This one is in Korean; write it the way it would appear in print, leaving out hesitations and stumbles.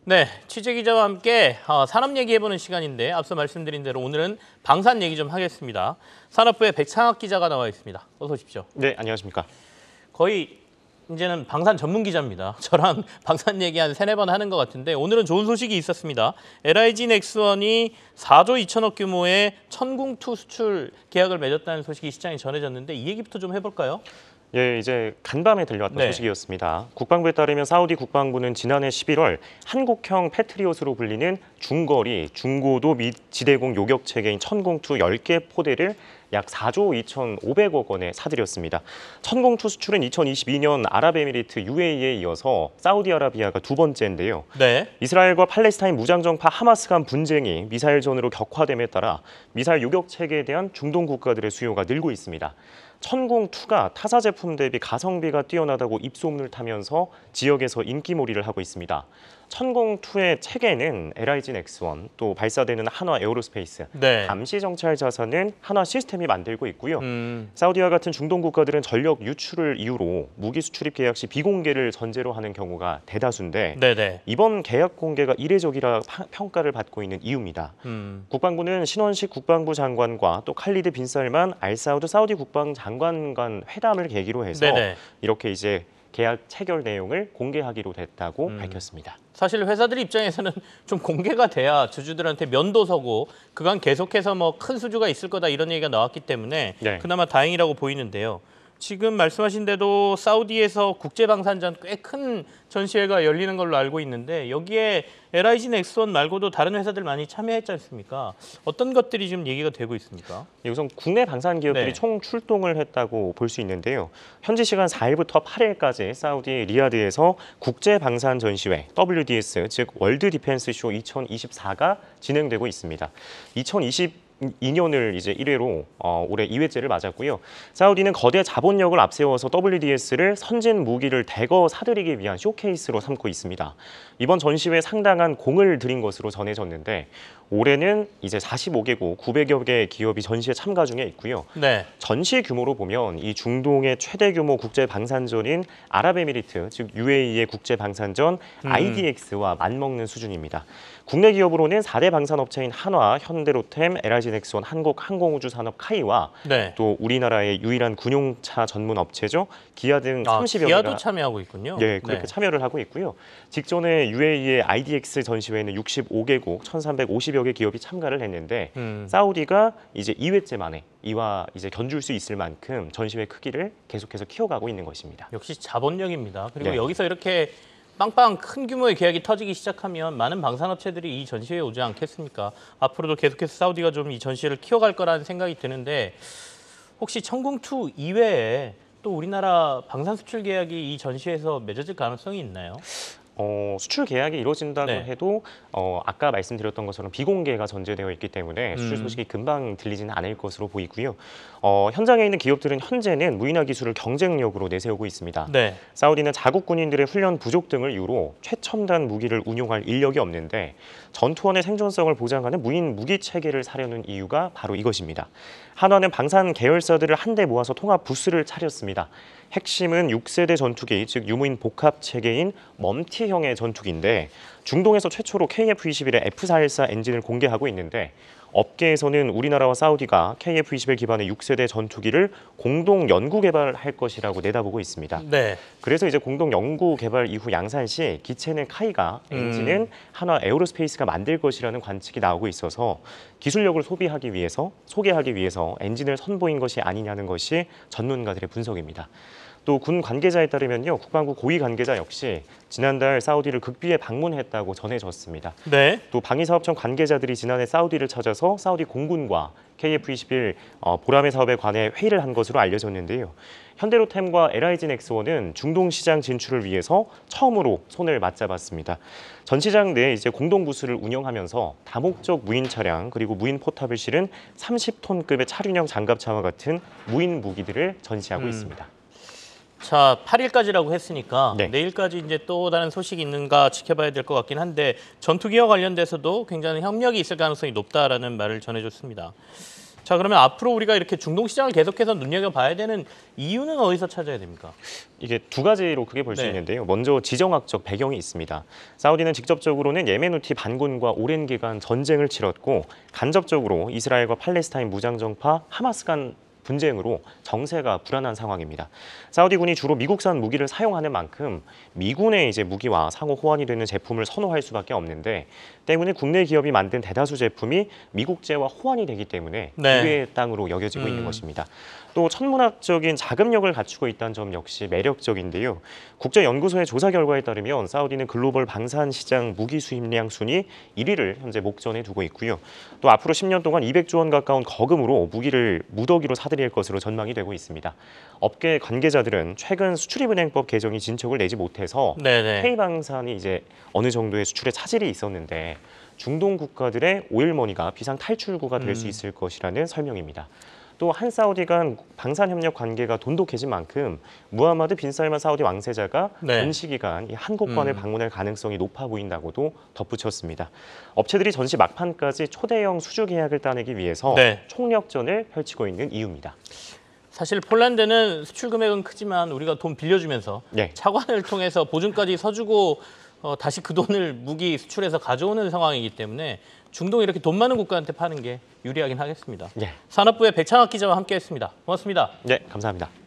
네, 취재 기자와 함께 산업 얘기해보는 시간인데 앞서 말씀드린 대로 오늘은 방산 얘기 좀 하겠습니다. 산업부의 백창학 기자가 나와 있습니다. 어서 오십시오. 네, 안녕하십니까. 거의 이제는 방산 전문 기자입니다. 저랑 방산 얘기 한 3-4번 하는 것 같은데 오늘은 좋은 소식이 있었습니다. LIG 넥스원이 4조 2천억 규모의 천궁2 수출 계약을 맺었다는 소식이 시장에 전해졌는데 이 얘기부터 좀 해볼까요? 예, 이제 간밤에 들려왔던 소식이었습니다. 국방부에 따르면 사우디 국방부는 지난해 11월 한국형 패트리엇으로 불리는 중거리, 중고도 및 지대공 요격 체계인 천궁2 10개 포대를 약 4조 2,500억 원에 사들였습니다. 천궁2 수출은 2022년 아랍에미리트 UAE에 이어서 사우디아라비아가 두 번째인데요. 네. 이스라엘과 팔레스타인 무장정파 하마스 간 분쟁이 미사일전으로 격화됨에 따라 미사일 요격 체계에 대한 중동 국가들의 수요가 늘고 있습니다. 천궁2가 타사 제품 대비 가성비가 뛰어나다고 입소문을 타면서 지역에서 인기몰이를 하고 있습니다. 천궁2의 체계는 LIG 넥스원, 또 발사되는 한화 에어로스페이스, 감시 정찰 자산은 한화 시스템이 만들고 있고요. 사우디와 같은 중동 국가들은 전력 유출을 이유로 무기 수출입 계약 시 비공개를 전제로 하는 경우가 대다수인데 이번 계약 공개가 이례적이라 평가를 받고 있는 이유입니다. 국방부는 신원식 국방부 장관과 또 칼리드 빈 살만 알사우드 사우디 국방장관 간 회담을 계기로 해서 이렇게 이제 계약 체결 내용을 공개하기로 됐다고 밝혔습니다. 사실 회사들 입장에서는 좀 공개가 돼야 주주들한테 면도 서고 그간 계속해서 뭐 큰 수주가 있을 거다 이런 얘기가 나왔기 때문에 그나마 다행이라고 보이는데요. 지금 말씀하신 대로 사우디에서 국제방산전 꽤 큰 전시회가 열리는 걸로 알고 있는데 여기에 LIG 넥스원 말고도 다른 회사들 많이 참여했지 않습니까? 어떤 것들이 지금 얘기가 되고 있습니까? 우선 국내 방산 기업들이 총 출동을 했다고 볼 수 있는데요. 현지 시간 4일부터 8일까지 사우디 리야드에서 국제방산 전시회 WDS, 즉 월드 디펜스 쇼 2024가 진행되고 있습니다. 2022년을 이제 1회로 올해 2회째를 맞았고요. 사우디는 거대 자본력을 앞세워서 WDS를 선진 무기를 대거 사들이기 위한 쇼케이스로 삼고 있습니다. 이번 전시회에 상당한 공을 들인 것으로 전해졌는데 올해는 이제 45개국 900여 개 기업이 전시에 참가 중에 있고요. 전시 규모로 보면 이 중동의 최대 규모 국제 방산전인 아랍에미리트, 즉 UAE의 국제 방산전 IDX와 맞먹는 수준입니다. 국내 기업으로는 4대 방산업체인 한화, 현대로템, LIG 넥스원, 한국항공우주산업 카이와 또 우리나라의 유일한 군용차 전문 업체죠. 기아 등 30여 개가 기아도 참여하고 있군요. 네, 그렇게 참여를 하고 있고요. 직전에 UAE의 IDX 전시회에는 65개국 1,350여 개 기업이 참가를 했는데 사우디가 이제 2회째 만에 이와 이제 견줄 수 있을 만큼 전시회 크기를 계속해서 키워가고 있는 것입니다. 역시 자본력입니다. 그리고 여기서 이렇게 빵빵 큰 규모의 계약이 터지기 시작하면 많은 방산업체들이 이 전시회에 오지 않겠습니까? 앞으로도 계속해서 사우디가 좀 이 전시회를 키워갈 거라는 생각이 드는데 혹시 천궁2 이외에 또 우리나라 방산 수출 계약이 이 전시회에서 맺어질 가능성이 있나요? 수출 계약이 이루어진다고 해도 아까 말씀드렸던 것처럼 비공개가 전제되어 있기 때문에 수출 소식이 금방 들리지는 않을 것으로 보이고요. 현장에 있는 기업들은 현재는 무인화 기술을 경쟁력으로 내세우고 있습니다. 사우디는 자국 군인들의 훈련 부족 등을 이유로 최첨단 무기를 운용할 인력이 없는데 전투원의 생존성을 보장하는 무인 무기 체계를 사려는 이유가 바로 이것입니다. 한화는 방산 계열사들을 한데 모아서 통합 부스를 차렸습니다. 핵심은 6세대 전투기, 즉 유무인 복합 체계인 멈티형의 전투기인데 중동에서 최초로 KF-21의 F414 엔진을 공개하고 있는데 업계에서는 우리나라와 사우디가 KF-21 기반의 6세대 전투기를 공동 연구 개발할 것이라고 내다보고 있습니다. 그래서 이제 공동 연구 개발 이후 양산 시 기체는 카이가, 엔진은 한화 에어로스페이스가 만들 것이라는 관측이 나오고 있어서 기술력을 소개하기 위해서 엔진을 선보인 것이 아니냐는 것이 전문가들의 분석입니다. 또 군 관계자에 따르면요, 국방부 고위 관계자 역시 지난달 사우디를 극비에 방문했다고 전해졌습니다. 또 방위사업청 관계자들이 지난해 사우디를 찾아서 사우디 공군과 KF-21 보라매 사업에 관해 회의를 한 것으로 알려졌는데요. 현대로템과 LIG 넥스원은 중동 시장 진출을 위해서 처음으로 손을 맞잡았습니다. 전 시장 내에 이제 공동 부스를 운영하면서 다목적 무인 차량 그리고 무인 포탑을 실은 30톤급의 차륜형 장갑차와 같은 무인 무기들을 전시하고 있습니다. 자, 8일까지라고 했으니까 내일까지 이제 또 다른 소식이 있는가 지켜봐야 될 것 같긴 한데 전투기와 관련돼서도 굉장히 협력이 있을 가능성이 높다라는 말을 전해줬습니다. 자, 그러면 앞으로 우리가 이렇게 중동 시장을 계속해서 눈여겨봐야 되는 이유는 어디서 찾아야 됩니까? 이게 두 가지로 크게 볼 수 네. 있는데요. 먼저 지정학적 배경이 있습니다. 사우디는 직접적으로는 예멘 후티 반군과 오랜 기간 전쟁을 치렀고 간접적으로 이스라엘과 팔레스타인 무장정파 하마스 간 분쟁으로 정세가 불안한 상황입니다. 사우디군이 주로 미국산 무기를 사용하는 만큼 미군의 이제 무기와 상호 호환이 되는 제품을 선호할 수밖에 없는데 때문에 국내 기업이 만든 대다수 제품이 미국제와 호환이 되기 때문에 네. 기회의 땅으로 여겨지고 있는 것입니다. 또 천문학적인 자금력을 갖추고 있다는 점 역시 매력적인데요. 국제연구소의 조사 결과에 따르면 사우디는 글로벌 방산 시장 무기 수입량 순위 1위를 현재 목전에 두고 있고요. 또 앞으로 10년 동안 200조 원 가까운 거금으로 무기를 무더기로 사들일 것으로 전망이 되고 있습니다. 업계 관계자들은 최근 수출입은행법 개정이 진척을 내지 못해서 네네. K방산이 이제 어느 정도의 수출에 차질이 있었는데 중동 국가들의 오일머니가 비상 탈출구가 될 수 있을 것이라는 설명입니다. 또 한 사우디 간 방산 협력 관계가 돈독해진 만큼 무하마드 빈 살만 사우디 왕세자가 네. 전시 기간 이 한국관을 방문할 가능성이 높아 보인다고도 덧붙였습니다. 업체들이 전시 막판까지 초대형 수주 계약을 따내기 위해서 네. 총력전을 펼치고 있는 이유입니다. 사실 폴란드는 수출 금액은 크지만 우리가 돈 빌려주면서 네. 차관을 통해서 보증까지 서주고 다시 그 돈을 무기 수출해서 가져오는 상황이기 때문에 중동이 이렇게 돈 많은 국가한테 파는 게 유리하긴 하겠습니다. 네. 산업부의 백창학 기자와 함께했습니다. 고맙습니다. 네, 감사합니다.